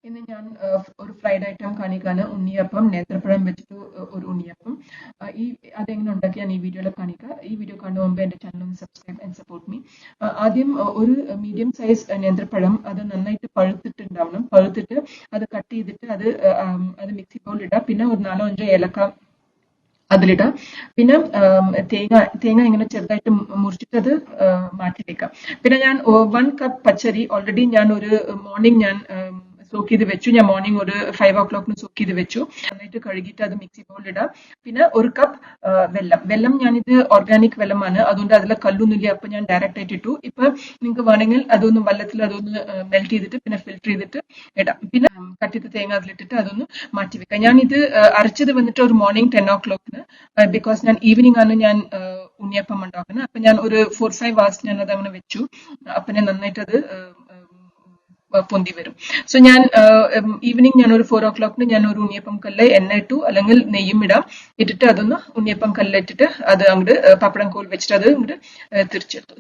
ഇന്ന് ഞാൻ ഒരു ഫ്രൈഡ് ഐറ്റം കാണിക്കാണ്. ഉണ്ണിയപ്പം, നേന്ത്രപ്പഴം വെച്ചിട്ട് ഒരു ഉണ്ണിയപ്പം. ഈ അതെങ്ങനെ ഉണ്ടാക്കി ഞാൻ ഈ വീഡിയോയിൽ കാണിക്കാം. ഈ വീഡിയോ കാണുന്ന മുമ്പ് എൻ്റെ ചാനൽ ഒന്ന് സബ്സ്ക്രൈബ് ആൻഡ് സപ്പോർട്ട് മീ. ആദ്യം ഒരു മീഡിയം സൈസ് നേന്ത്രപ്പഴം അത് നന്നായിട്ട് പഴുത്തിട്ടുണ്ടാവണം. പഴുത്തിട്ട് അത് കട്ട് ചെയ്തിട്ട് അത് മിക്സി ബൗളിലിടാം. പിന്നെ ഒരു 4-5 ഏലക്ക അതിലിടാം. പിന്നെ തേങ്ങ ഇങ്ങനെ ചെറുതായിട്ട് മുറിച്ചിട്ട് അത് മാറ്റി വെക്കാം. പിന്നെ ഞാൻ 1 കപ്പ് പച്ചരി ഓൾറെഡി ഞാൻ ഒരു മോർണിംഗ് ഞാൻ സോക്ക് ചെയ്ത് വെച്ചു. ഞാൻ മോർണിംഗ് ഒരു 5 o'clock സോക്ക് ചെയ്ത് വെച്ചു. നന്നായിട്ട് കഴുകിയിട്ട് അത് മിക്സി ബൗളിലിടാം. പിന്നെ 1 കപ്പ് വെള്ളം ഞാനിത് ഓർഗാനിക് വെള്ളമാണ്, അതുകൊണ്ട് അതിൽ കല്ലൊന്നുമില്ല. അപ്പൊ ഞാൻ ഡയറക്റ്റ് ആയിട്ട് ഇട്ടു. ഇപ്പൊ നിങ്ങൾക്ക് വേണമെങ്കിൽ അതൊന്ന് വെള്ളത്തിൽ അതൊന്ന് മെൽറ്റ് ചെയ്തിട്ട് പിന്നെ ഫിൽറ്റർ ചെയ്തിട്ട് ഇടാം. പിന്നെ കട്ട് ചെയ്ത് തേങ്ങ അതിലിട്ടിട്ട് അതൊന്ന് മാറ്റി വെക്കാം. ഞാനിത് അരച്ചത് വന്നിട്ട് ഒരു മോർണിംഗ് 10 o'clock ബിക്കോസ് ഞാൻ ഈവനിങ് ആണ് ഞാൻ ഉണ്ണിയപ്പം ഉണ്ടാക്കുന്നത്. അപ്പൊ ഞാൻ ഒരു 4-5 hours ഞാൻ അത് അങ്ങനെ വെച്ചു. അപ്പൊ ഞാൻ നന്നായിട്ട് അത് പൊന്തി വരും. സോ ഞാൻ ഈവനിങ് ഞാൻ ഒരു 4 o'clock ഞാൻ ഒരു ഉണ്ണിയപ്പം കല്ല് എണ്ണ ഇട്ടു, അല്ലെങ്കിൽ നെയ്യും ഇടാം. ഇട്ടിട്ട് അതൊന്ന് ഉണ്ണിയപ്പം കല്ലിട്ടിട്ട് അത് അങ്ങോട്ട് പപ്പടം കോൽ വെച്ചിട്ട് അത് അങ്ങോട്ട് തിരിച്ചെടുത്തു.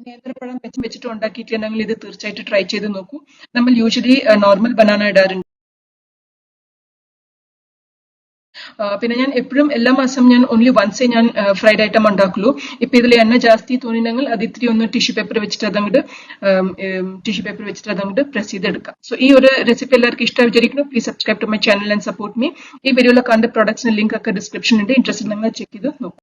നേന്ത്രപ്പഴം വെച്ചിട്ട് ഉണ്ടാക്കിയിട്ടുണ്ടെങ്കിൽ ഇത് തീർച്ചയായിട്ടും ട്രൈ ചെയ്ത് നോക്കൂ. നമ്മൾ യൂഷ്വലി നോർമൽ ബനാന ഇടാറുണ്ട്. പിന്നെ ഞാൻ എപ്പോഴും എല്ലാ മാസം ഞാൻ ഓൺലി വൺസേ ഞാൻ ഫ്രൈഡ് ഐറ്റം ഉണ്ടാക്കുള്ളൂ. ഇപ്പൊ ഇതിൽ എണ്ണ ജാസ്തി തോന്നിയെങ്കിൽ അത് ഇത്തിരി ഒന്ന് ടിഷ്യൂ പേപ്പർ വെച്ചിട്ട് അതങ്ങോട്ട് പ്രസ് ചെയ്തെടുക്കാം. സോ ഈ ഒരു റെസിപ്പി എല്ലാവർക്കും ഇഷ്ടമായി വിചാരിക്കുന്നു. Please subscribe to my channel and support me. ഈ വീഡിയോയിൽ കണ്ട പ്രോഡക്ട്സിന്റെ ലിങ്ക് ഒക്കെ ഡിസ്ക്രിപ്ഷൻ ഉണ്ട്. ഇൻട്രസ്റ്റ് ഉണ്ടെങ്കിൽ ചെക്ക് ചെയ്ത് നോക്കും.